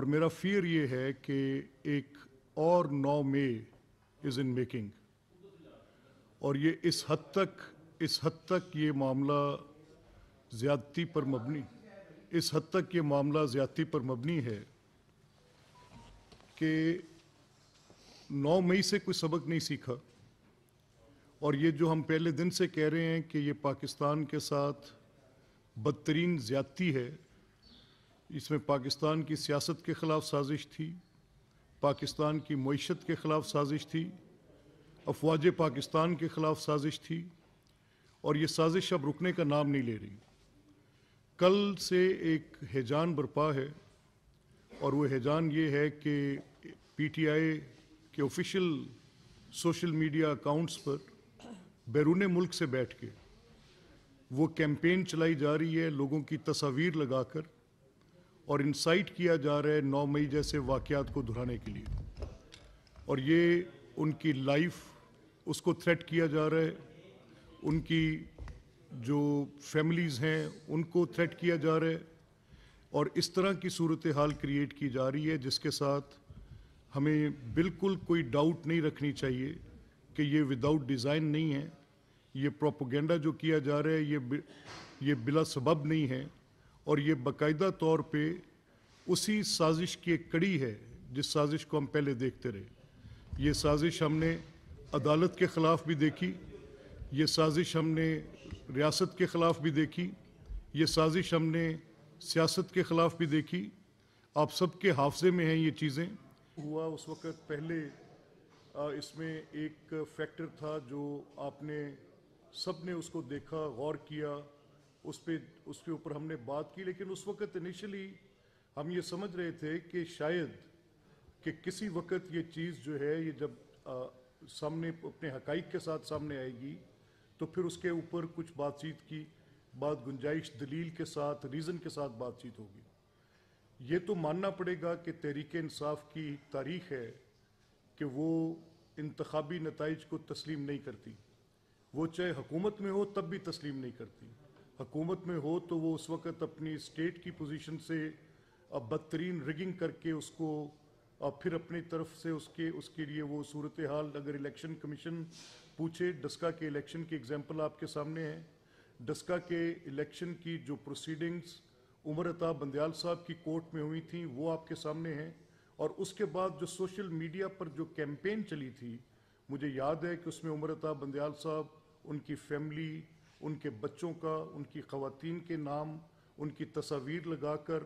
اور میرا فیئر یہ ہے کہ ایک اور 9 مئی از ان میکنگ، اور یہ اس حد تک یہ معاملہ زیادتی پر مبنی ہے کہ 9 مئی سے کوئی سبق نہیں سیکھا، اور یہ جو ہم پہلے دن سے کہہ رہے ہیں کہ یہ پاکستان کے ساتھ بدترین زیادتی ہے، اس میں پاکستان کی سیاست کے خلاف سازش تھی، پاکستان کی معیشت کے خلاف سازش تھی، افواج پاکستان کے خلاف سازش تھی، اور یہ سازش اب رکنے کا نام نہیں لے رہی۔ کل سے ایک ہیجان برپا ہے، اور وہ ہیجان یہ ہے کہ پی ٹی آئی کے آفیشیل سوشل میڈیا اکاؤنٹس پر بیرون ملک سے بیٹھ کے وہ کیمپین چلائی جا رہی ہے لوگوں کی تصاویر لگا کر، اور انسائٹ کیا جا رہا ہے 9 مئی جیسے واقعات کو دہرانے کے لیے، اور یہ ان کی لائف اس کو تھریٹ کیا جا رہا ہے، ان کی جو فیملیز ہیں ان کو تھریٹ کیا جا رہا ہے، اور اس طرح کی صورتحال کریٹ کی جا رہی ہے جس کے ساتھ ہمیں بالکل کوئی ڈاؤٹ نہیں رکھنی چاہیے کہ یہ وداؤٹ ڈیزائن نہیں ہے، یہ پروپیگنڈا جو کیا جا رہا ہے یہ بلا سبب نہیں ہے، اور یہ باقاعدہ طور پہ اسی سازش کی ایک کڑی ہے جس سازش کو ہم پہلے دیکھتے رہے۔ یہ سازش ہم نے عدالت کے خلاف بھی دیکھی، یہ سازش ہم نے ریاست کے خلاف بھی دیکھی، یہ سازش ہم نے سیاست کے خلاف بھی دیکھی۔ آپ سب کے حافظے میں ہیں یہ چیزیں۔ ہوا اس وقت پہلے اس میں ایک فیکٹر تھا جو آپ نے سب نے اس کو دیکھا، غور کیا، اس کے اوپر ہم نے بات کی، لیکن اس وقت انیشلی ہم یہ سمجھ رہے تھے کہ شاید کہ کسی وقت یہ چیز جو ہے یہ جب سامنے اپنے حقائق کے ساتھ سامنے آئے گی تو پھر اس کے اوپر کچھ بات چیت کی گنجائش، دلیل کے ساتھ، ریزن کے ساتھ بات چیت ہوگی۔ یہ تو ماننا پڑے گا کہ تحریک انصاف کی تاریخ ہے کہ وہ انتخابی نتائج کو تسلیم نہیں کرتی، وہ چاہے حکومت میں ہو تب بھی تسلیم نہیں کرتی۔ حکومت میں ہو تو وہ اس وقت اپنی اسٹیٹ کی پوزیشن سے بدترین ریگنگ کر کے اس کو پھر اپنی طرف سے اس کے لیے وہ صورتحال، اگر الیکشن کمیشن پوچھے، ڈسکا کے الیکشن کی ایگزامپل آپ کے سامنے ہے، ڈسکا کے الیکشن کی جو پروسیڈنگز عمر عطا بندیال صاحب کی کورٹ میں ہوئی تھیں وہ آپ کے سامنے ہیں، اور اس کے بعد جو سوشل میڈیا پر جو کیمپین چلی تھی، مجھے یاد ہے کہ اس میں عمر عطا بندیال صاحب، ان کی فیملی، ان کے بچوں کا، ان کی خواتین کے نام، ان کی تصاویر لگا کر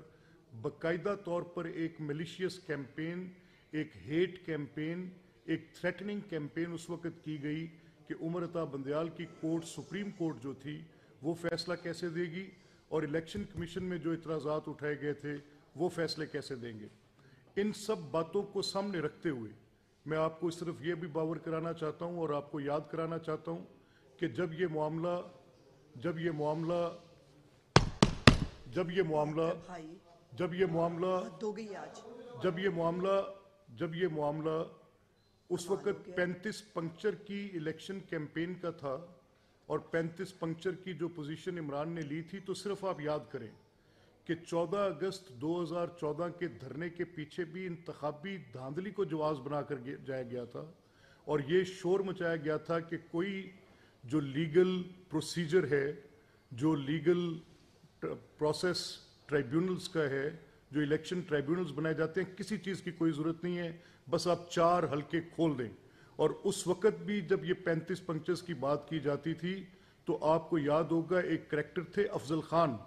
باقاعدہ طور پر ایک میلیشیس کیمپین، ایک ہیٹ کیمپین، ایک تھریٹننگ کیمپین اس وقت کی گئی کہ عمر عطا بندیال کی کورٹ، سپریم کورٹ جو تھی، وہ فیصلہ کیسے دے گی، اور الیکشن کمیشن میں جو اعتراضات اٹھائے گئے تھے وہ فیصلے کیسے دیں گے۔ ان سب باتوں کو سامنے رکھتے ہوئے میں آپ کو صرف یہ بھی باور کرانا چاہتا ہوں اور آپ کو یاد کرانا چاہتا ہوں کہ جب یہ معاملہ اس وقت 35 پنکچر کی الیکشن کیمپین کا تھا، اور 35 پنکچر کی جو پوزیشن عمران نے لی تھی، تو صرف آپ یاد کریں کہ 14 اگست 2014 کے دھرنے کے پیچھے بھی انتخابی دھاندلی کو جواز بنا کر جایا گیا تھا، اور یہ شور مچایا گیا تھا کہ کوئی جو لیگل پروسیجر ہے، جو لیگل پروسیس ٹرائیبیونلز کا ہے، جو الیکشن ٹرائیبیونلز بنائے جاتے ہیں، کسی چیز کی کوئی ضرورت نہیں ہے، بس آپ 4 حلقے کھول دیں۔ اور اس وقت بھی جب یہ 35 پنکچرز کی بات کی جاتی تھی تو آپ کو یاد ہوگا ایک کریکٹر تھے افضل خان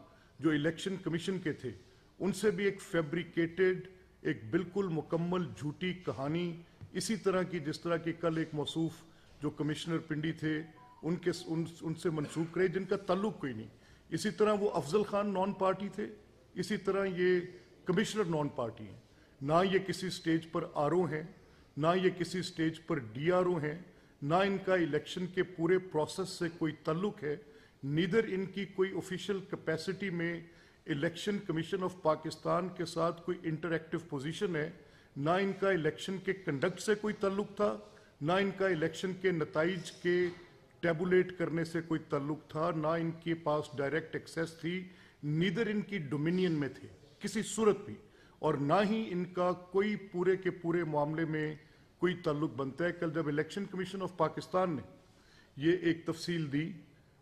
جو الیکشن کمیشن کے تھے، ان سے بھی ایک فیبریکیٹڈ، ایک بالکل مکمل جھوٹی کہانی اسی طرح کی جس طرح کی کل ایک موصوف جو کمشنر پنڈی تھے ان سے منسوخ کرے، جن کا تعلق کوئی نہیں۔ اسی طرح وہ افضل خان نان پارٹی تھے، اسی طرح یہ کمشنر نان پارٹی ہیں، نہ یہ کسی سٹیج پر آر او ہیں، نہ یہ کسی سٹیج پر ڈی آر او ہیں، نہ ان کا الیکشن کے پورے پروسیس سے کوئی تعلق ہے، نیدر ان کی کوئی آفیشیل کیپیسٹی میں الیکشن کمیشن آف پاکستان کے ساتھ کوئی انٹریکٹیو پوزیشن ہے، نہ ان کا الیکشن کے کنڈکٹ سے کوئی تعلق تھا، نہ ان کا الیکشن کے نتائج کے ٹیبولیٹ کرنے سے کوئی تعلق تھا، نہ ان کے پاس ڈائریکٹ ایکسیس تھی، نیدر ان کی ڈومینین میں تھے کسی صورت بھی۔ اور نہ ہی ان کا کوئی پورے کے پورے معاملے میں کوئی تعلق بنتا ہے. کل جب الیکشن کمیشن آف پاکستان نے یہ ایک تفصیل دی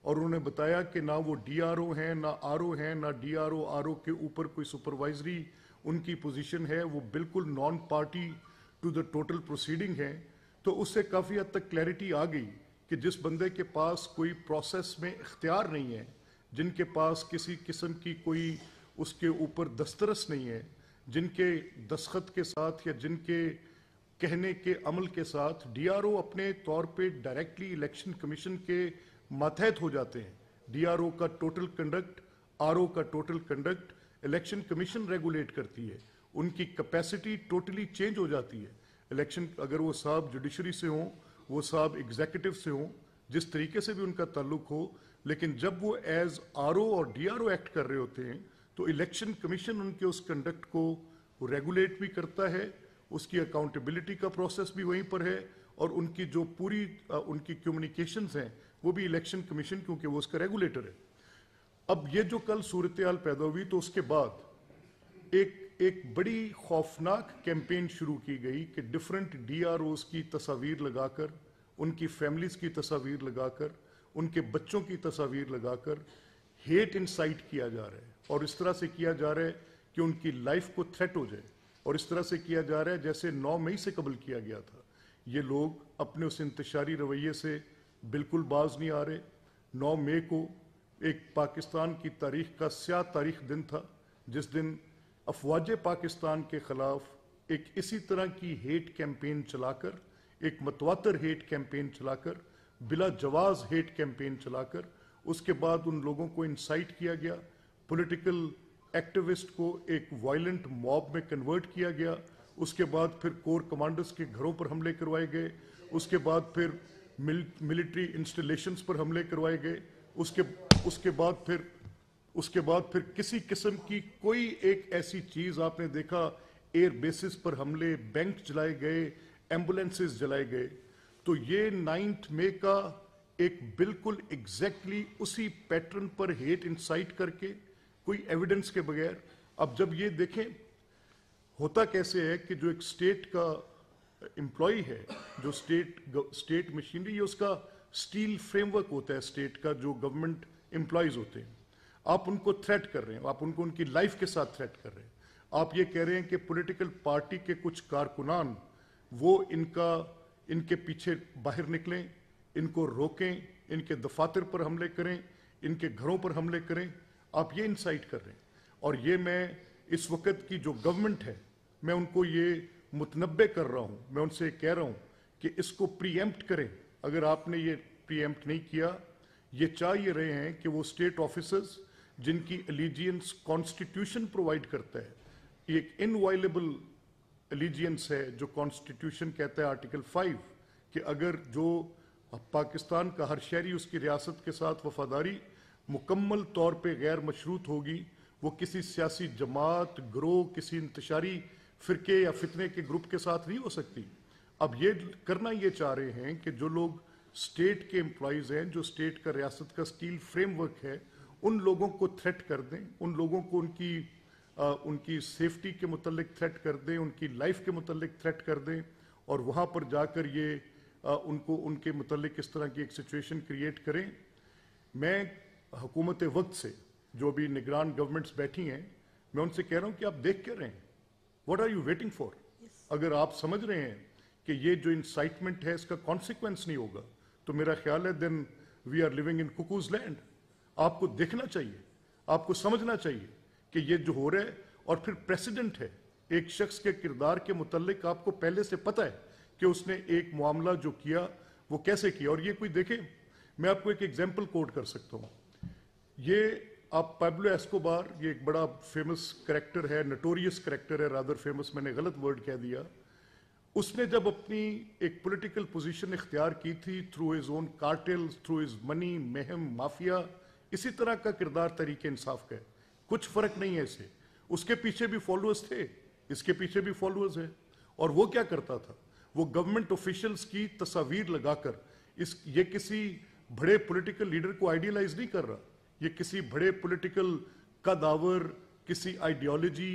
اور انہوں نے بتایا کہ نہ وہ ڈی آر او ہیں، نہ آر او ہیں، نہ ڈی آر او کے اوپر کوئی سپروائزری ان کی پوزیشن ہے، وہ بالکل non party to the total proceeding ہے، تو اس سے کافی حد تک کلیئرٹی آ گئی کہ جس بندے کے پاس کوئی پروسیس میں اختیار نہیں ہے، جن کے پاس کسی قسم کی کوئی اس کے اوپر دسترس نہیں ہے، جن کے دستخط کے ساتھ یا جن کے کہنے کے عمل کے ساتھ ڈی آر او اپنے طور پہ ڈائریکٹلی الیکشن کمیشن کے ماتحت ہو جاتے ہیں. ڈی آر او کا ٹوٹل کنڈکٹ، آر او کا total conduct election commission regulate کرتی ہے. ان کی کیپیسٹی ٹوٹلی چینج ہو جاتی ہے. الیکشن اگر وہ صاحب جوڈیشری سے ہوں، وہ صاحب ایگزیکٹو سے ہوں، جس طریقے سے بھی ان کا تعلق ہو، لیکن جب وہ ایز آر او اور ڈی آر او ایکٹ کر رہے ہوتے ہیں تو الیکشن کمیشن ان کے اس کنڈکٹ کو ریگولیٹ بھی کرتا ہے، اس کی اکاؤنٹیبلٹی کا پروسیس بھی وہیں پر ہے، اور ان کی جو پوری ان کی کمیونیکیشنز ہیں وہ بھی الیکشن کمیشن، کیونکہ وہ اس کا ریگولیٹر ہے. اب یہ جو کل صورتحال پیدا ہوئی تو اس کے بعد ایک بڑی خوفناک کیمپین شروع کی گئی کہ ڈیفرنٹ ڈی آر اوز کی تصاویر لگا کر، ان کی فیملیز کی تصاویر لگا کر، ان کے بچوں کی تصاویر لگا کر ہیٹ انسائٹ کیا جا رہا ہے، اور اس طرح سے کیا جا رہا ہے کہ ان کی لائف کو تھریٹ ہو جائے، اور اس طرح سے کیا جا رہا ہے جیسے 9 مئی سے قبل کیا گیا تھا. یہ لوگ اپنے اس انتشاری رویے سے بالکل باز نہیں آ رہے. 9 مئی کو ایک پاکستان کی تاریخ کا سیاہ تاریخ دن تھا، جس دن افواج پاکستان کے خلاف ایک اسی طرح کی ہیٹ کیمپین چلا کر، ایک متواتر ہیٹ کیمپین چلا کر، بلا جواز ہیٹ کیمپین چلا کر، اس کے بعد ان لوگوں کو انسائٹ کیا گیا، پولیٹیکل ایکٹیوسٹ کو ایک وائلنٹ موب میں کنورٹ کیا گیا، اس کے بعد پھر کور کمانڈرز کے گھروں پر حملے کروائے گئے، اس کے بعد پھر ملٹری انسٹالیشنز پر حملے کروائے گئے، اس کے بعد پھر کسی قسم کی کوئی ایک ایسی چیز آپ نے دیکھا، ایئر بیسز پر حملے، بینک جلائے گئے، ایمبولینسز جلائے گئے. تو یہ 9 مئی کا ایک بالکل ایگزیکٹلی اسی پیٹرن پر ہیٹ انسائٹ کر کے، کوئی ایویڈنس کے بغیر. اب جب یہ دیکھیں ہوتا کیسے ہے کہ جو ایک اسٹیٹ کا امپلائی ہے، جو اسٹیٹ مشینری، یہ اس کا اسٹیل فریم ورک ہوتا ہے اسٹیٹ کا، جو گورنمنٹ امپلائیز ہوتے ہیں. آپ ان کو تھریٹ کر رہے ہیں، آپ ان کو ان کی لائف کے ساتھ تھریٹ کر رہے ہیں. آپ یہ کہہ رہے ہیں کہ پولیٹیکل پارٹی کے کچھ کارکنان وہ ان کے پیچھے باہر نکلیں، ان کو روکیں، ان کے دفاتر پر حملے کریں، ان کے گھروں پر حملے کریں. آپ یہ انسائٹ کر رہے ہیں. اور یہ میں اس وقت کی جو گورنمنٹ ہے، میں ان کو یہ متنبع کر رہا ہوں، میں ان سے کہہ رہا ہوں کہ اس کو پری ایمپٹ کریں. اگر آپ نے یہ پری ایمپٹ نہیں کیا، یہ چاہ یہ رہے ہیں کہ وہ اسٹیٹ آفیسرز جن کی الیجینس کانسٹیٹیوشن پرووائڈ کرتا ہے، ایک انوائلیبل الیجینس ہے جو کانسٹیٹیوشن کہتا ہے آرٹیکل 5 کہ اگر جو پاکستان کا ہر شہری اس کی ریاست کے ساتھ وفاداری مکمل طور پہ غیر مشروط ہوگی، وہ کسی سیاسی جماعت، گروہ، کسی انتشاری فرقے یا فتنے کے گروپ کے ساتھ نہیں ہو سکتی. اب یہ کرنا یہ چاہ رہے ہیں کہ جو لوگ اسٹیٹ کے امپلائیز ہیں، جو اسٹیٹ کا ریاست کا اسٹیل فریم ورک ہے، ان لوگوں کو تھریٹ کر دیں، ان لوگوں کو ان کی سیفٹی کے متعلق تھریٹ کر دیں، ان کی لائف کے متعلق تھریٹ کر دیں، اور وہاں پر جا کر یہ ان کے متعلق اس طرح کی ایک سچویشن کریٹ کریں. میں حکومت وقت سے جو بھی نگران گورنمنٹس بیٹھی ہیں، میں ان سے کہہ رہا ہوں کہ آپ دیکھ کیا رہے ہیں؟ What are you waiting for? اگر آپ سمجھ رہے ہیں کہ یہ جو انسائٹمنٹ ہے اس کا کانسیکوینس نہیں ہوگا، تو میرا خیال ہے then we are living in cuckoo's land. آپ کو دیکھنا چاہیے، آپ کو سمجھنا چاہیے کہ یہ جو ہو رہا ہے، اور پھر پریسیڈنٹ ہے ایک شخص کے کردار کے متعلق آپ کو پہلے سے پتہ ہے کہ اس نے ایک معاملہ جو کیا وہ کیسے کیا. اور یہ کوئی دیکھیں، میں آپ کو ایک ایگزامپل کوٹ کر سکتا ہوں. یہ آپ پابلو ایسکوبار، یہ ایک بڑا فیمس کریکٹر ہے، نٹوریس کریکٹر ہے، رادر فیمس، میں نے غلط ورڈ کہہ دیا. اس نے جب اپنی ایک پولیٹیکل پوزیشن اختیار کی تھی through his own cartel, through his money, مہم، مافیا، اسی طرح کا کردار تحریک انصاف کا ہے، کچھ فرق نہیں ہے اسے. اس کے پیچھے بھی فالوورز تھے، اس کے پیچھے بھی فالوورز ہیں. اور وہ کیا کرتا تھا؟ وہ گورنمنٹ آفیشلز کی تصاویر لگا کر، یہ کسی بڑے پولیٹیکل لیڈر کو آئیڈیلائز نہیں کر رہا، یہ کسی بڑے پولیٹیکل قداور، کسی آئیڈیالوجی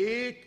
1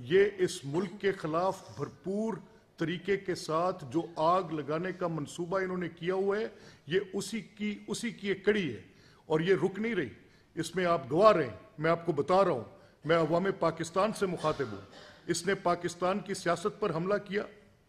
یہ اس ملک کے خلاف بھرپور طریقے کے ساتھ جو آگ لگانے کا منصوبہ انہوں نے کیا ہوا ہے، یہ اسی کی ایک کڑی ہے، اور یہ رک نہیں رہی. اس میں آپ گواہ رہے ہیں. میں آپ کو بتا رہا ہوں، میں عوام پاکستان سے مخاطب ہوں. اس نے پاکستان کی سیاست پر حملہ کیا.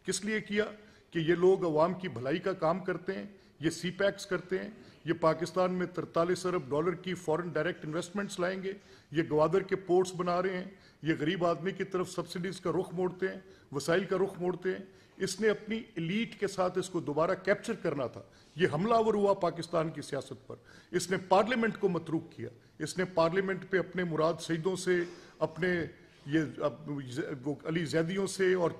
کس لیے کیا؟ کہ یہ لوگ عوام کی بھلائی کا کام کرتے ہیں، یہ سی پیکس کرتے ہیں، یہ پاکستان میں 43 ارب ڈالر کی فورن ڈائریکٹ انویسٹمنٹس لائیں گے، یہ گوادر کے پورٹس بنا رہے ہیں، یہ غریب آدمی کی طرف سبسڈیز کا رخ موڑتے ہیں، وسائل کا رخ موڑتے ہیں. اس نے اپنی ایلیٹ کے ساتھ اس کو دوبارہ کیپچر کرنا تھا. یہ حملہ آور ہوا پاکستان کی سیاست پر. اس نے پارلیمنٹ کو متروک کیا. اس نے پارلیمنٹ پہ اپنے مراد سیدوں سے، اپنے وہ علی زیدیوں سے اور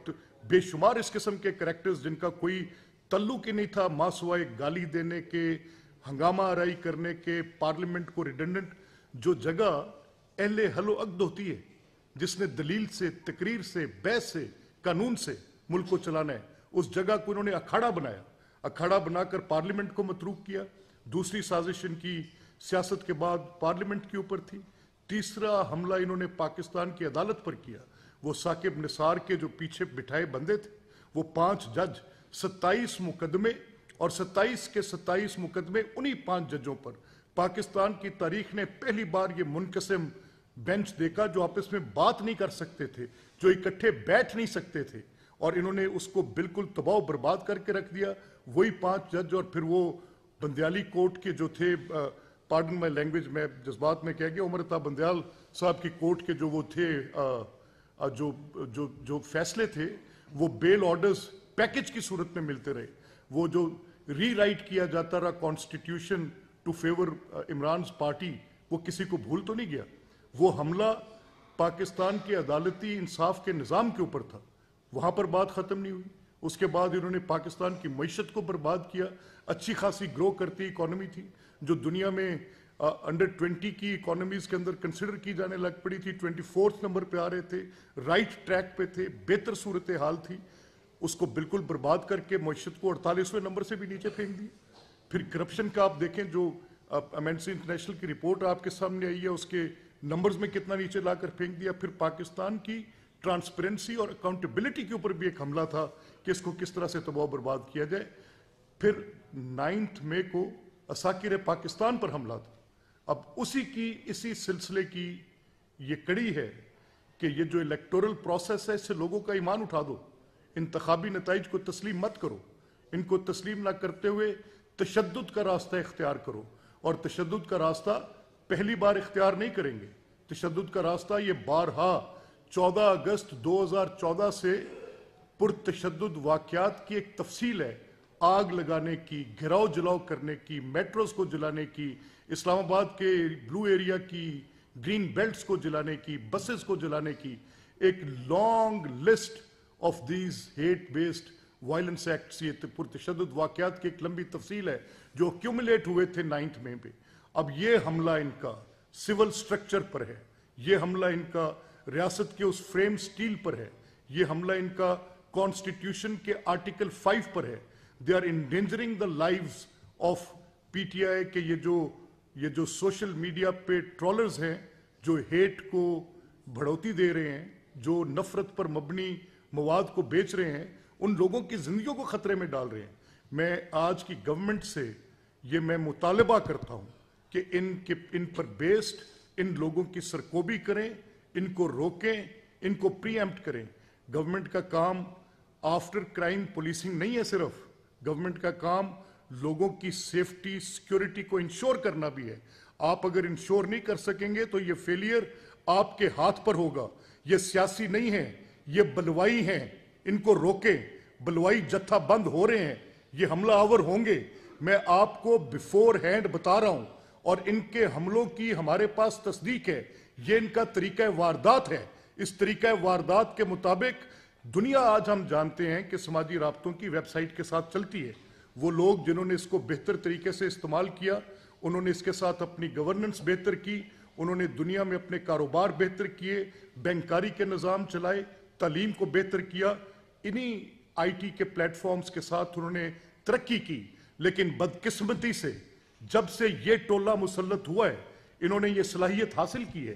بے شمار اس قسم کے کریکٹرز جن کا کوئی تعلق ہی نہیں تھا ماں سوائے گالی دینے کے، ہنگامہ آرائی کرنے کے، پارلیمنٹ کو ریڈنڈنٹ، جو جگہ اہل حل و عقد ہوتی ہے، جس نے دلیل سے، تقریر سے، بحث سے، قانون سے ملک کو چلانا ہے، اس جگہ کو انہوں نے اکھاڑا بنایا. اکھاڑا بنا کر پارلیمنٹ کو متروک کیا. دوسری سازش ان کی سیاست کے بعد پارلیمنٹ کے اوپر تھی. تیسرا حملہ انہوں نے پاکستان کی عدالت پر کیا. وہ ثاقب نثار کے جو پیچھے بٹھائے بندے تھے، وہ 5 جج، 27 مقدمے، اور 27 کے 27 مقدمے انہی 5 ججوں پر. پاکستان کی تاریخ نے پہلی بار یہ منقسم بینچ دیکھا جو آپس میں بات نہیں کر سکتے تھے، جو اکٹھے بیٹھ نہیں سکتے تھے، اور انہوں نے اس کو بالکل تباہ و برباد کر کے رکھ دیا. وہی 5 جج اور پھر وہ بندیالی کورٹ کے جو تھے، پارڈن مائی لینگویج، میں جذبات میں کہہ گیا، عمر عطا بندیال صاحب کی کورٹ کے جو وہ تھے، جو فیصلے تھے، وہ بیل آرڈرز پیکج کی صورت میں ملتے رہے. وہ جو ری رائٹ کیا جاتا رہا کانسٹیٹیوشن ٹو فیور عمران's پارٹی، وہ کسی کو بھول تو نہیں گیا. وہ حملہ پاکستان کے عدالتی انصاف کے نظام کے اوپر تھا. وہاں پر بات ختم نہیں ہوئی. اس کے بعد انہوں نے پاکستان کی معیشت کو برباد کیا. اچھی خاصی گرو کرتی اکانومی تھی، جو دنیا میں انڈر 20 کی اکانومیز کے اندر کنسیڈر کی جانے لگ پڑی تھی. 24 نمبر پہ آ رہے تھے، رائٹ ٹریک پہ تھے، بہتر صورتحال تھی. اس کو بالکل برباد کر کے معیشت کو 48ویں نمبر سے بھی نیچے پھینک دی. پھر کرپشن کا آپ دیکھیں، جو ایمنسی انٹرنیشنل کی رپورٹ آپ کے سامنے آئی ہے، اس کے نمبرز میں کتنا نیچے لا کر پھینک دیا. پھر پاکستان کی ٹرانسپیرنسی اور اکاؤنٹیبلٹی کے اوپر بھی ایک حملہ تھا کہ اس کو کس طرح سے تباہ و برباد کیا جائے. پھر 9 مئی کو عساکر پاکستان پر حملہ تھا. اب اسی سلسلے کی یہ کڑی ہے کہ یہ جو الیکٹورل پروسیس ہے، اس سے لوگوں کا ایمان اٹھا دو. انتخابی نتائج کو تسلیم مت کرو. ان کو تسلیم نہ کرتے ہوئے تشدد کا راستہ اختیار کرو. اور تشدد کا راستہ پہلی بار اختیار نہیں کریں گے. تشدد کا راستہ یہ بارہا 14 اگست 2014 سے پرتشدد واقعات کی ایک تفصیل ہے. آگ لگانے کی، گھراؤ جلاؤ کرنے کی، میٹروز کو جلانے کی، اسلام آباد کے بلو ایریا کی گرین بیلٹس کو جلانے کی، بسز کو جلانے کی. ایک long list of these hate based violence acts, یہ پرتشدد واقعات کی ایک لمبی تفصیل ہے جو ایکیومولیٹ ہوئے تھے 9 مئی پہ. اب یہ حملہ ان کا سول سٹرکچر پر ہے. یہ حملہ ان کا ریاست کے اس فریم سٹیل پر ہے. یہ حملہ ان کا کانسٹیٹیوشن کے آرٹیکل 5 پر ہے. They are endangering the lives of P T I. کہ یہ جو سوشل میڈیا پہ ٹرولرز ہیں، جو ہیٹ کو بڑھوتی دے رہے ہیں، جو نفرت پر مبنی مواد کو بیچ رہے ہیں، ان لوگوں کی زندگیوں کو خطرے میں ڈال رہے ہیں. میں آج کی گورنمنٹ سے یہ میں مطالبہ کرتا ہوں کہ ان پر بیسڈ ان لوگوں کی سرکوبی کریں، ان کو روکیں، ان کو پری ایمپٹ کریں. گورنمنٹ کا کام آفٹر کرائم پولیسنگ نہیں ہے. صرف گورنمنٹ کا کام لوگوں کی سیفٹی، سیکیورٹی کو انشور کرنا بھی ہے. آپ اگر انشور نہیں کر سکیں گے تو یہ فیلئر آپ کے ہاتھ پر ہوگا. یہ سیاسی نہیں ہے، یہ بلوائی ہیں. ان کو روکیں. بلوائی جتھا بند ہو رہے ہیں، یہ حملہ آور ہوں گے. میں آپ کو بیفور ہینڈ بتا رہا ہوں، اور ان کے حملوں کی ہمارے پاس تصدیق ہے. یہ ان کا طریقہ واردات ہے. اس طریقہ واردات کے مطابق دنیا آج ہم جانتے ہیں کہ سماجی رابطوں کی ویب سائٹ کے ساتھ چلتی ہے. وہ لوگ جنہوں نے اس کو بہتر طریقے سے استعمال کیا، انہوں نے اس کے ساتھ اپنی گورننس بہتر کی، انہوں نے دنیا میں اپنے کاروبار بہتر کیے، بینکاری کے نظام چلائے، تعلیم کو بہتر کیا. انہی آئی ٹی کے پلیٹ فارمز کے ساتھ انہوں نے ترقی کی. لیکن بدقسمتی سے جب سے یہ ٹولہ مسلط ہوا ہے، انہوں نے یہ صلاحیت حاصل کی ہے.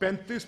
35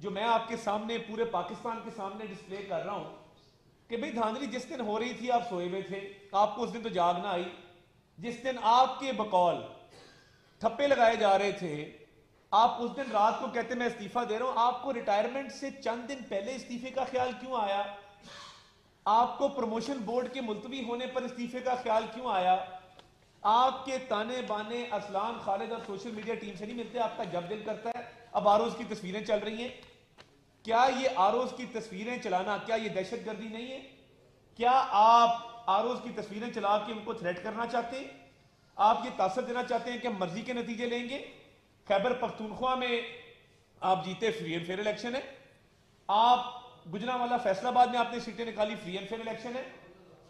جو میں آپ کے سامنے پورے پاکستان کے سامنے ڈسپلے کر رہا ہوں کہ بھئی دھاندلی جس دن ہو رہی تھی آپ سوئے ہوئے تھے, آپ کو اس دن تو جاگ نہ آئی. جس دن آپ کے بقول تھپے لگائے جا رہے تھے, آپ اس دن رات کو کہتے میں استعفیٰ دے رہا ہوں, آپ کو ریٹائرمنٹ سے چند دن پہلے استعفے کا خیال کیوں آیا؟ آپ کو پروموشن بورڈ کے ملتوی ہونے پر استعفے کا خیال کیوں آیا؟ آپ کے تانے بانے اسلام خالد اور سوشل میڈیا ٹیم سے نہیں ملتے, آپ کا جب دل کرتا ہے. اب آروز کی تصویریں چل رہی ہیں, کیا یہ آروز کی تصویریں چلانا کیا یہ دہشت گردی نہیں ہے؟ کیا آپ آروز کی تصویریں چلا کے ان کو تھریٹ کرنا چاہتے ہیں؟ آپ یہ تاثر دینا چاہتے ہیں کہ ہم مرضی کے نتیجے لیں گے؟ خیبر پختونخوا میں آپ جیتے, فری اینڈ فیئر الیکشن ہے. آپ گجرانوالہ فیصل آباد میں آپ نے سیٹیں نکالی, فری اینڈ فیئر الیکشن ہے.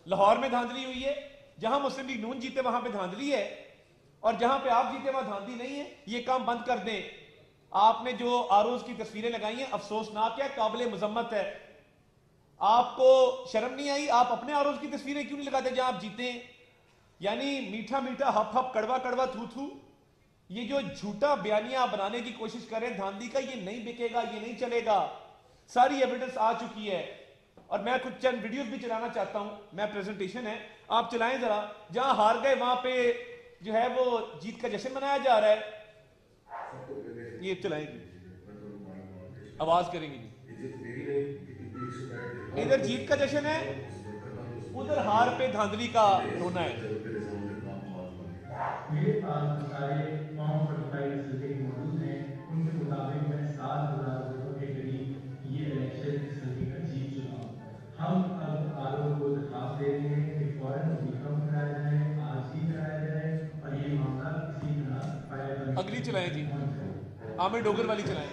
لاہور میں دھاندلی ہوئی ہے, جہاں مسلم لیگ نون جیتے وہاں پہ دھاندلی ہے, اور جہاں پہ آپ جیتے وہاں دھاندلی نہیں ہے. یہ کام بند کر دیں. آپ نے جو آروز کی تصویریں لگائی ہیں افسوسناک ہے, قابل مذمت ہے. آپ کو شرم نہیں آئی؟ آپ اپنے آروز کی تصویریں کیوں نہیں لگاتے جہاں آپ جیتے ہیں؟ یعنی میٹھا میٹھا ہپ ہپ کڑوا کڑوا تھو تھو, یہ جو جھوٹا بیانیہ بنانے کی کوشش کریں دھاندلی کا, یہ نہیں بکے گا, یہ نہیں چلے گا. ساری ایویڈنس آ چکی ہے, اور میں کچھ چند ویڈیوز بھی چلانا چاہتا ہوں. میں پریزنٹیشن ہے, آپ چلائیں ذرا. جہاں ہار گئے وہاں پہ جو ہے وہ جیت کا جشن منایا جا رہا ہے. یہ چلائیں گے, آواز کریں گے. ادھر جیت کا جشن ہے, ادھر ہار پہ دھاندلی کا رونا ہے. میرے پاس سارے فارم 45 سرٹیفکیٹ موجود ہیں. ان کے مطابق میں 7,000 ووٹوں کے قریب یہ الیکشن اس صدی کا جیت چکا ہوں. ہم اب آرو کو درخواست دے رہے ہیں کہ فوراً ریفرم کرایا جائے, آج ہی کرایا جائے, اور یہ معاملہ کسی طرح فائر. اگلی چلائیں جی, عامر ڈوگر والی چلائیں.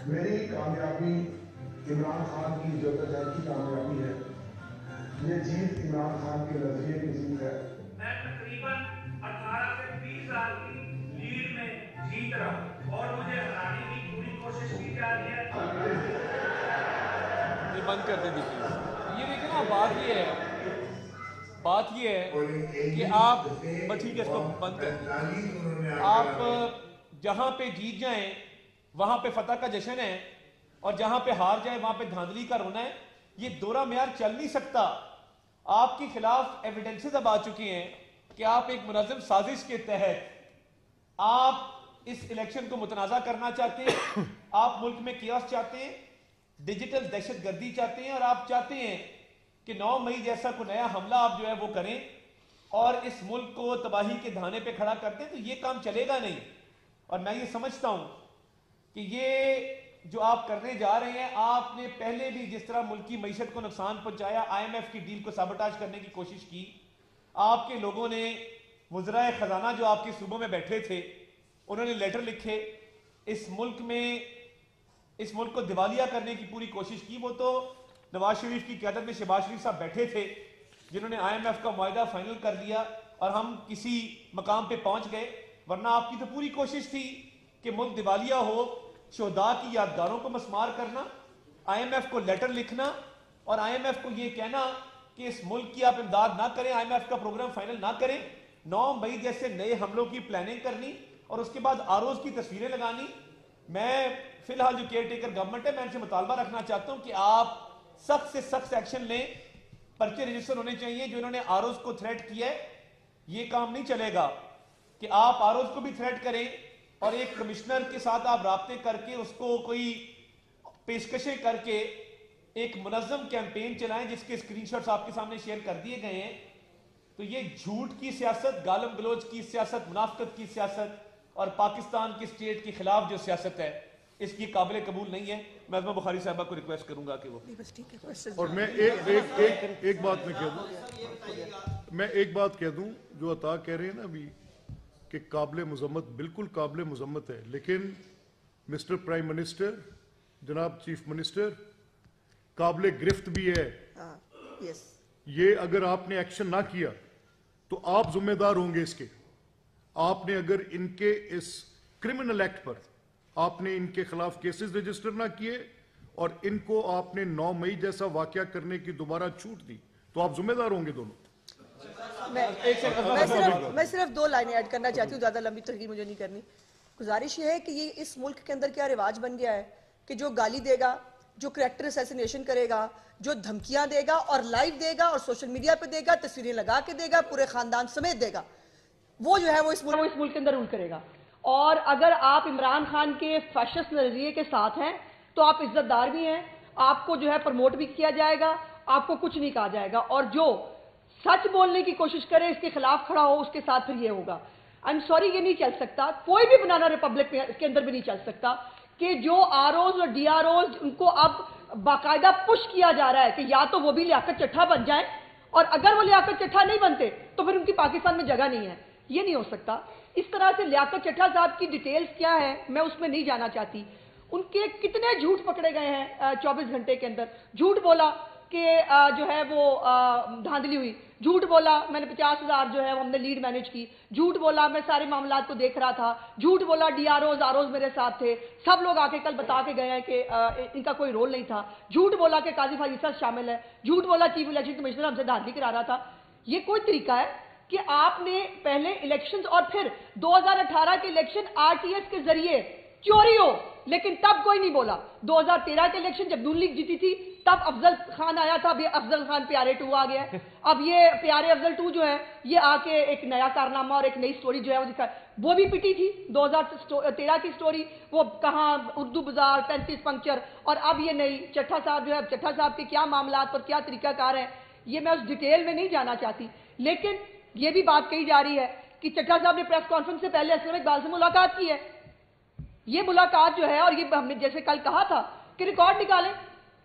میری کامیابی عمران خان کی جدوجہد کی کامیابی ہے. یہ جیت عمران خان کے نظریے کی جیت ہے. میں تقریباً 18 سے 20 سال کی لیڈ میں جیت رہا ہوں, اور مجھے ہرانے کی پوری کوشش کی جا رہی ہے. یہ بند کر دیں دیکھیں. یہ دیکھیں نا, بات یہ ہے کہ آپ ٹھیک ہے اس کو بند کر دیں. آپ جہاں پہ جیت جائیں وہاں پہ فتح کا جشن ہے, اور جہاں پہ ہار جائیں وہاں پہ دھاندلی کا رونا ہے. یہ دورہ معیار چل نہیں سکتا. آپ کے خلاف ایویڈنسز اب آ چکے ہیں کہ آپ ایک منظم سازش کے تحت آپ اس الیکشن کو متنازع کرنا چاہتے ہیں. آپ ملک میں کیاس چاہتے ہیں, ڈیجیٹل دہشت گردی چاہتے ہیں, اور آپ چاہتے ہیں کہ 9 مئی جیسا کوئی نیا حملہ آپ جو ہے وہ کریں اور اس ملک کو تباہی کے دھانے پہ کھڑا کرتے ہیں. تو یہ کام چلے گا نہیں. اور میں یہ سمجھتا ہوں کہ یہ جو آپ کرنے جا رہے ہیں, آپ نے پہلے بھی جس طرح ملک کی معیشت کو نقصان پہنچایا, IMF کی ڈیل کو سابوٹاج کرنے کی کوشش کی. آپ کے لوگوں نے, وزرائے خزانہ جو آپ کے صوبوں میں بیٹھے تھے, انہوں نے لیٹر لکھے, اس ملک کو دیوالیہ کرنے کی پوری کوشش کی. وہ تو نواز شریف کی قیادت میں شہباز شریف صاحب بیٹھے تھے جنہوں نے IMF کا معاہدہ فائنل کر لیا اور ہم کسی مقام پہ پہنچ گئے. ورنہ آپ کی تو پوری کوشش تھی کہ ملک دیوالیہ ہو, شہداء کی یادگاروں کو مسمار کرنا, IMF کو لیٹر لکھنا, اور IMF کو یہ کہنا کہ اس ملک کی آپ امداد نہ کریں, IMF کا پروگرام فائنل نہ کریں. 9 مئی جیسے نئے حملوں کی پلاننگ کرنی, اور اس کے بعد آروز کی تصویریں لگانی. میں فی الحال جو کیئر ٹیکر گورنمنٹ ہے, میں ان سے مطالبہ رکھنا چاہتا ہوں کہ آپ سخت سے سخت ایکشن لیں. پرچے رجسٹر ہونے چاہیے. جو انہوں نے آروز کو تھریٹ کیا ہے, یہ کام نہیں چلے گا کہ آپ آروز کو بھی تھریٹ کریں اور ایک کمشنر کے ساتھ آپ رابطے کر کے اس کو کوئی پیشکشیں کر کے ایک منظم کیمپین چلائیں جس کے اسکرین شاٹس آپ کے سامنے شیئر کر دیے گئے ہیں. تو یہ جھوٹ کی سیاست, گالم گلوچ کی سیاست, منافقت کی سیاست اور پاکستان کی اسٹیٹ کے خلاف جو سیاست ہے, اس کی قابل قبول نہیں ہے. میں عظمہ بخاری صاحبہ کو ریکویسٹ کروں گا کہ وہ, اور میں ایک بات میں ایک بات کہہ دوں, جو عطا کہہ رہے ہیں نا ابھی کہ قابل مذمت, بالکل قابل مذمت ہے, لیکن مسٹر پرائم منسٹر, جناب چیف منسٹر, قابل گرفت بھی ہے. یہ اگر آپ نے ایکشن نہ کیا تو آپ ذمہ دار ہوں گے اس کے. آپ نے اگر ان کے اس کرمنل ایکٹ پر آپ نے ان کے خلاف کیسز رجسٹر نہ کیے اور ان کو آپ نے 9 مئی جیسا واقعہ کرنے کی دوبارہ چھوٹ دی, تو آپ ذمہ دار ہوں گے دونوں. میں صرف 2 لائنیں ایڈ کرنا چاہتی ہوں, زیادہ لمبی تقریر مجھے نہیں کرنی. گزارش یہ ہے کہ یہ اس ملک کے اندر کیا رواج بن گیا ہے کہ جو گالی دے گا, جو کریکٹر اسیسینیشن کرے گا, جو دھمکیاں دے گا اور لائیو دے گا اور سوشل میڈیا پہ دے گا, تصویریں لگا کے دے گا, پورے خاندان سمیت دے گا, وہ جو ہے وہ اس ملک کے اندر رول کرے گا. اور اگر آپ عمران خان کے فیشسٹ نظریے کے ساتھ ہیں تو آپ عزت دار بھی ہیں, آپ کو جو ہے پروموٹ بھی کیا جائے گا, آپ کو کچھ نہیں کہا جائے گا. اور جو سچ بولنے کی کوشش کرے, اس کے خلاف کھڑا ہو, اس کے ساتھ پھر یہ ہوگا. آئی ایم سوری, یہ نہیں چل سکتا, کوئی بھی بنانا ریپبلک کے اندر بھی نہیں چل سکتا کہ جو آر اوز اور ڈی آر اوز ان کو اب باقاعدہ پش کیا جا رہا ہے کہ یا تو وہ بھی لیاقت چٹھا بن جائیں, اور اگر وہ لیاقت چٹھا نہیں بنتے تو پھر ان کی پاکستان میں جگہ نہیں ہے. یہ نہیں ہو سکتا. اس طرح سے لیاقت چٹھا صاحب کی ڈیٹیلز کیا ہے میں اس میں نہیں جانا چاہتی. ان کے کتنے جھوٹ پکڑے گئے ہیں 24 گھنٹے کے اندر. جھوٹ بولا کہ جو ہے وہ دھاندلی ہوئی, جھوٹ بولا میں نے 50,000 جو ہے ہم نے لیڈ مینیج کی, جھوٹ بولا میں سارے معاملات کو دیکھ رہا تھا, جھوٹ بولا D R Os R Os میرے ساتھ تھے, سب لوگ آ کے کل بتا کے گئے ہیں کہ ان کا کوئی رول نہیں تھا, جھوٹ بولا کہ قاضی فائزہ شامل ہے, جھوٹ بولا چیف الیکشن کمشنر ہم سے دھاندلی کرا رہا تھا. یہ کوئی طریقہ ہے کہ آپ نے پہلے الیکشنز اور پھر 2018 کے الیکشن آر ٹی ایس کے ذریعے چوری ہو, لیکن تب کوئی نہیں بولا. 2013 کے الیکشن جب نون لیگ جیتی تھی تب افضل خان آیا تھا, اب یہ افضل خان پیارے 2 آ گیا ہے. اب یہ پیارے افضل 2 جو ہے یہ آ کے ایک نیا کارنامہ اور ایک نئی سٹوری جو ہے وہ دکھا. وہ بھی پٹی تھی 2013 کی سٹوری, وہ کہاں اردو بازار 35 پنکچر, اور اب یہ نئی چٹھا صاحب جو ہے, چٹھا صاحب کے کیا معاملات پر کیا طریقہ کار ہے یہ میں اس ڈیٹیل میں نہیں جانا چاہتی. لیکن یہ بھی بات کہی جا رہی ہے کہ چٹھا صاحب نے پریس کانفرنس سے پہلے اسلم اقبال سے ملاقات کی ہے. یہ ملاقات جو ہے, اور یہ ہم نے جیسے کل کہا تھا کہ ریکارڈ نکالیں,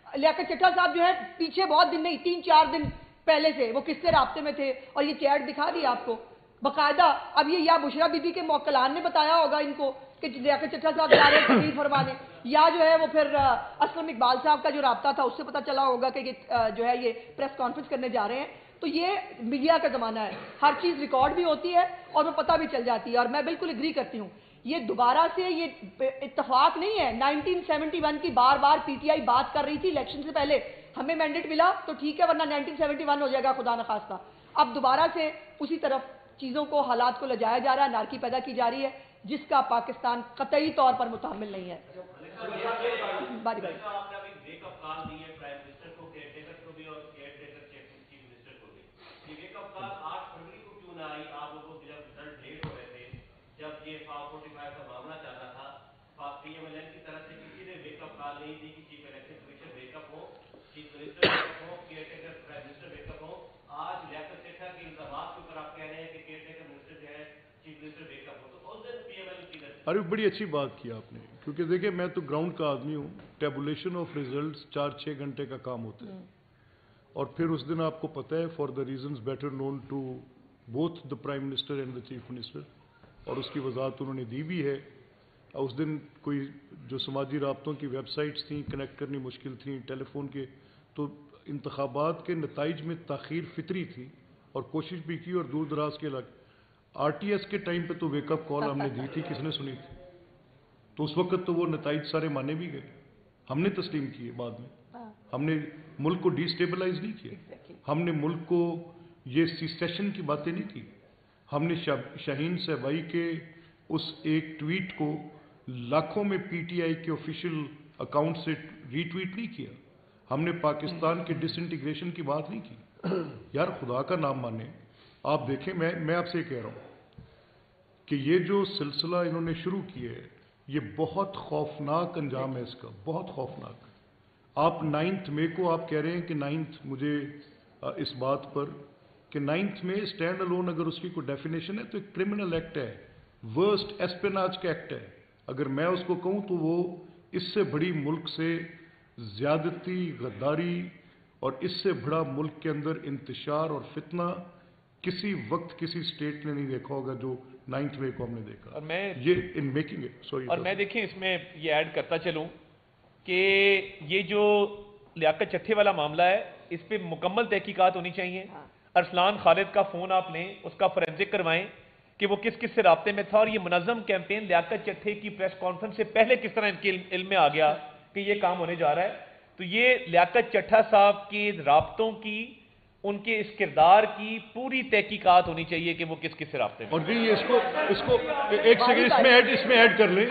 لیاقت چٹھا صاحب جو ہے پیچھے بہت دن نہیں 3-4 دن پہلے سے وہ کس سے رابطے میں تھے, اور یہ چیٹ دکھا دی آپ کو باقاعدہ. اب یہ یا بشرا بی بی کے موکلان نے بتایا ہوگا ان کو کہ لیاقت چٹھا صاحب جا رہے ہیں تقریر فرمانے, یا جو ہے وہ پھر اسلم اقبال صاحب کا جو رابطہ تھا اس سے پتہ چلا ہوگا کہ جو ہے یہ پریس کانفرنس کرنے جا رہے ہیں. تو یہ میڈیا کا زمانہ ہے, ہر چیز ریکارڈ بھی ہوتی ہے اور وہ پتہ بھی چل جاتی ہے. اور میں بالکل اگری کرتی ہوں, یہ دوبارہ سے یہ اتفاق نہیں ہے. 1971 کی بار بار پی ٹی آئی بات کر رہی تھی الیکشن سے پہلے, ہمیں مینڈیٹ ملا تو ٹھیک ہے, ورنہ 1971 ہو جائے گا خدا نخواستہ. اب دوبارہ سے اسی طرف چیزوں کو, حالات کو لجایا جا رہا ہے, نارکی پیدا کی جا رہی ہے جس کا پاکستان قطعی طور پر متحمل نہیں ہے. باری باری ارے بڑی اچھی بات کی آپ نے, کیونکہ دیکھیں میں تو گراؤنڈ کا آدمی ہوں. ٹیبولیشن آف ریزلٹس 4-6 گھنٹے کا کام ہوتا ہے, اور پھر اس دن آپ کو پتہ ہے for the reasons better known to both the prime minister and the chief minister, اور اس کی وضاحت انہوں نے دی بھی ہے. اس دن کوئی جو سماجی رابطوں کی ویب سائٹس تھیں کنیکٹ کرنی مشکل تھیں, ٹیلی فون کے, تو انتخابات کے نتائج میں تاخیر فطری تھی, اور کوشش بھی کی, اور دور دراز کے علاقے آر ٹی ایس کے ٹائم پہ تو ویک اپ کال ہم نے دی تھی, کس نے سنی تھی؟ تو اس وقت تو وہ نتائج سارے مانے بھی گئے, ہم نے تسلیم کیے بعد میں. ہم نے ملک کو ڈی سٹیبلائز نہیں کیا, ہم نے ملک کو یہ سیسیشن کی باتیں نہیں کی. ہم نے شاہین صاحبائی کے اس ایک ٹویٹ کو لاکھوں میں پی ٹی آئی کے آفیشیل اکاؤنٹ سے ری ٹویٹ نہیں کیا. ہم نے پاکستان کے ڈس انٹیگریشن کی بات نہیں کی. یار خدا کا نام مانے, آپ دیکھیں, میں آپ سے کہہ رہا ہوں کہ یہ جو سلسلہ انہوں نے شروع کیا ہے یہ بہت خوفناک انجام ہے اس کا, بہت خوفناک. آپ 9 مئی کو آپ کہہ رہے ہیں کہ 9 مجھے اس بات پر کہ 9 مئی اسٹینڈ الون اگر اس کی کوئی ڈیفینیشن ہے تو ایک کرمنل ایکٹ ہے, ورسٹ ایسپیناج کا ایکٹ ہے. اگر میں اس کو کہوں تو وہ اس سے بڑی ملک سے زیادتی, غداری, اور اس سے بڑا ملک کے اندر انتشار اور فتنہ کسی وقت کسی اسٹیٹ نے نہیں دیکھا ہوگا جو 9 مئی کو ہم نے دیکھا. اور میں یہ ان میکنگ اٹ اور میں دیکھیں اس میں یہ ایڈ کرتا چلوں کہ یہ جو لیاقت چٹھے والا معاملہ ہے اس پہ مکمل تحقیقات ہونی چاہیے. ارسلان خالد کا فون آپ لیں, اس کا فورینزک کروائیں کہ وہ کس کس سے رابطے میں تھا, اور یہ منظم کیمپین لیاقت چٹھے کی پریس کانفرنس سے پہلے کس طرح ان کے علم میں آ گیا کہ یہ کام ہونے جا رہا ہے. تو یہ لیاقت چٹھا صاحب کے رابطوں کی ان کے اس کردار کی پوری تحقیقات ہونی چاہیے کہ وہ کس کس سے رابطے میں. اور جی اس کو ایک سیکنڈ اس میں ایڈ کر لیں,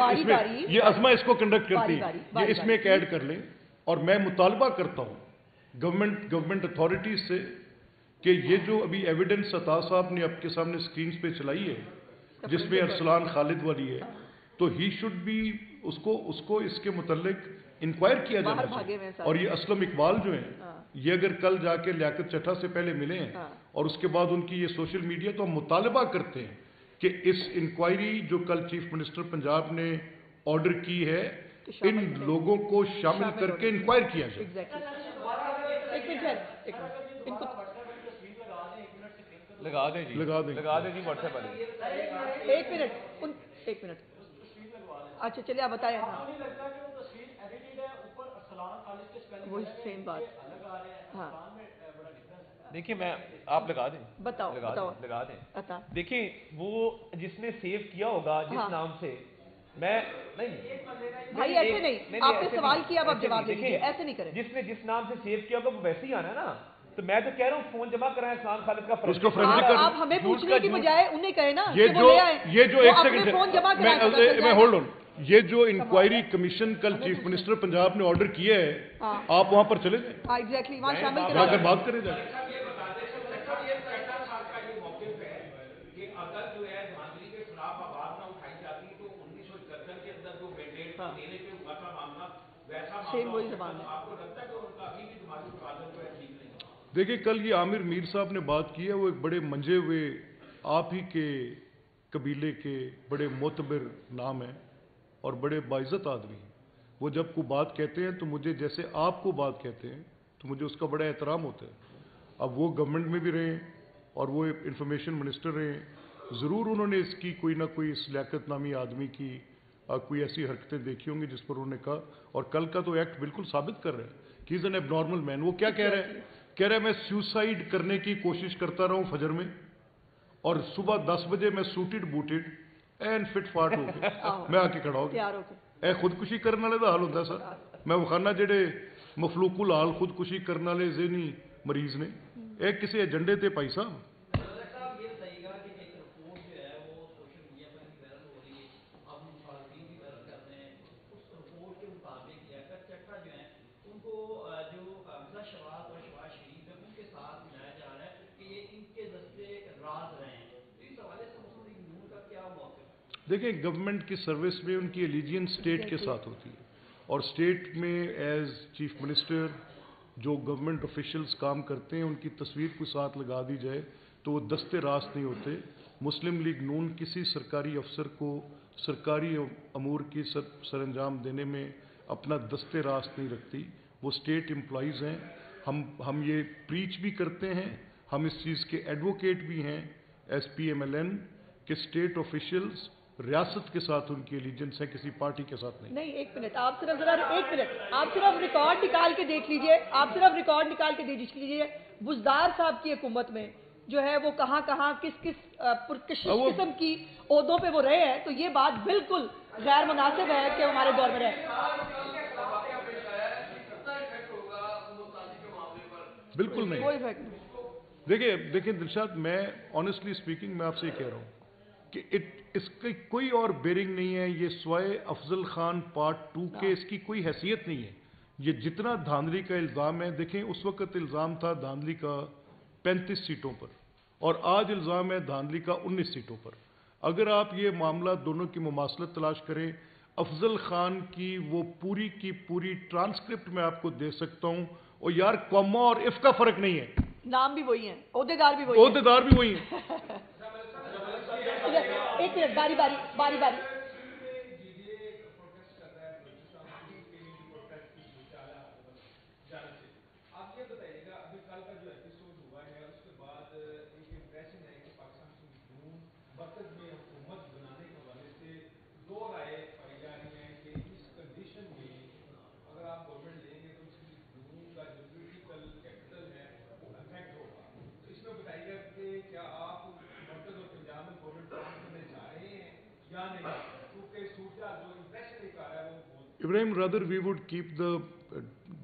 یہ عظمہ اس کو کنڈکٹ کرتی ہے, یہ اس میں ایک ایڈ کر لیں. اور میں مطالبہ کرتا ہوں گورنمنٹ اتھارٹیز سے کہ یہ جو ابھی ایویڈنس عطا صاحب نے آپ کے سامنے سکرینز پہ چلائی ہے جس میں ارسلان خالد والی ہے, تو ہی شوڈ بی اس کو اس کے متعلق انکوائر کیا جانا چاہیے. اور یہ اسلم اقبال جو ہیں, یہ اگر کل جا کے لیاقت چٹھا سے پہلے ملے ہیں اور اس کے بعد ان کی یہ سوشل میڈیا, تو ہم مطالبہ کرتے ہیں کہ اس انکوائری جو کل چیف منسٹر پنجاب نے آرڈر کی ہے ان لوگوں کو شامل کر کے انکوائر کیا جائے. لگا دیں جی واٹس ایپ والے. ایک منٹ اچھا چلیے آپ بتائیں. وہی سیم بات. ہاں دیکھیے میں آپ لگا دیں, لگا دیں. دیکھیں وہ جس نے سیو کیا ہوگا جس نام سے, میں نہیں بھائی ایسے نہیں, آپ نے سوال کیا اب آپ جواب دیجیے, ایسے نہیں کریں. جس نام سے سیو کیا ہوگا وہ ویسے ہی آنا ہے نا. تو میں تو کہہ رہا ہوں فون جمع کرائیں ارسلان خالد کا. آپ ہمیں پوچھنے کی بجائے انہیں کہے نا یہ جو ایک سیکنڈ میں ہولڈ آن, یہ جو انکوائری کمیشن کل چیف منسٹر پنجاب نے آرڈر کیا ہے آپ وہاں پر چلے جائیں, ایگزیکٹلی وہاں شامل جا کر بات کریں جائیں. دیکھیں کل یہ عامر میر صاحب نے بات کی ہے, وہ ایک بڑے منجے ہوئے آپ ہی کے قبیلے کے بڑے معتبر نام ہیں اور بڑے باعزت آدمی ہیں. وہ جب کو بات کہتے ہیں تو مجھے جیسے آپ کو بات کہتے ہیں تو مجھے اس کا بڑا احترام ہوتا ہے. اب وہ گورنمنٹ میں بھی رہے ہیں اور وہ انفارمیشن منسٹر رہے ہیں, ضرور انہوں نے اس کی کوئی نہ کوئی اس لیاقت نامی آدمی کی کوئی ایسی حرکتیں دیکھی ہوں گی جس پر انہوں نے کہا. اور کل کا تو ایکٹ بالکل ثابت کر رہے ہیں کہ از این ایب نارمل مین. وہ کیا کہہ رہے ہیں میں سیوسائیڈ کرنے کی کوشش کرتا رہا ہوں فجر میں, اور صبح 10 بجے میں سوٹڈ بوٹڈ اینڈ فٹ فاٹ ہو کے میں آ کے کھڑا ہو گیا. اے خودکشی کرنے والے کا حال ہوتا ہے سر, میں وکھانا جڑے مفلوق الحال خودکشی کرنے والے ذہنی مریض نے, اے کسی ایجنڈے تے پائی صاحب. دیکھیں گورنمنٹ کی سروس میں ان کی ایلیجینس اسٹیٹ کے ساتھ ہوتی ہے, اور اسٹیٹ میں ایز چیف منسٹر جو گورنمنٹ آفیشلز کام کرتے ہیں ان کی تصویر کو ساتھ لگا دی جائے تو وہ دستے راست نہیں ہوتے. مسلم لیگ نون کسی سرکاری افسر کو سرکاری امور کی سر انجام دینے میں اپنا دستے راست نہیں رکھتی. وہ اسٹیٹ امپلائیز ہیں. ہم یہ پریچ بھی کرتے ہیں, ہم اس چیز کے ایڈوکیٹ بھی ہیں S P M L N کہ اسٹیٹ آفیشلز ریاست کے ساتھ ان کی ایلیجنس ہے, کسی پارٹی کے ساتھ نہیں. ایک منٹ آپ صرف آپ صرف ریکارڈ نکال کے دیکھ لیجئے, بزدار صاحب کی حکومت میں جو ہے وہ کہاں کس قسم کی عہدوں پہ وہ رہے ہیں, تو یہ بات بالکل غیر مناسب ہے کہ ہمارے دور میں رہے. بالکل نہیں. دیکھیں دلشاد, میں آنیسٹلی اسپیکنگ میں آپ سے یہ کہہ رہا ہوں کہ اس کی کوئی اور بیرنگ نہیں ہے. یہ سوائے افضل خان پارٹ 2 کے اس کی کوئی حیثیت نہیں ہے. یہ جتنا دھاندلی کا الزام ہے, دیکھیں اس وقت الزام تھا دھاندلی کا 35 سیٹوں پر اور آج الزام ہے دھاندلی کا 19 سیٹوں پر. اگر آپ یہ معاملہ دونوں کی مماثلت تلاش کریں, افضل خان کی وہ پوری کی پوری ٹرانسکرپٹ میں آپ کو دے سکتا ہوں, اور یار کوما اور اف کا فرق نہیں ہے, نام بھی وہی ہیں, عہدیدار بھی وہی ہیں. ایک منٹ باری Ibrahim, rather we would keep the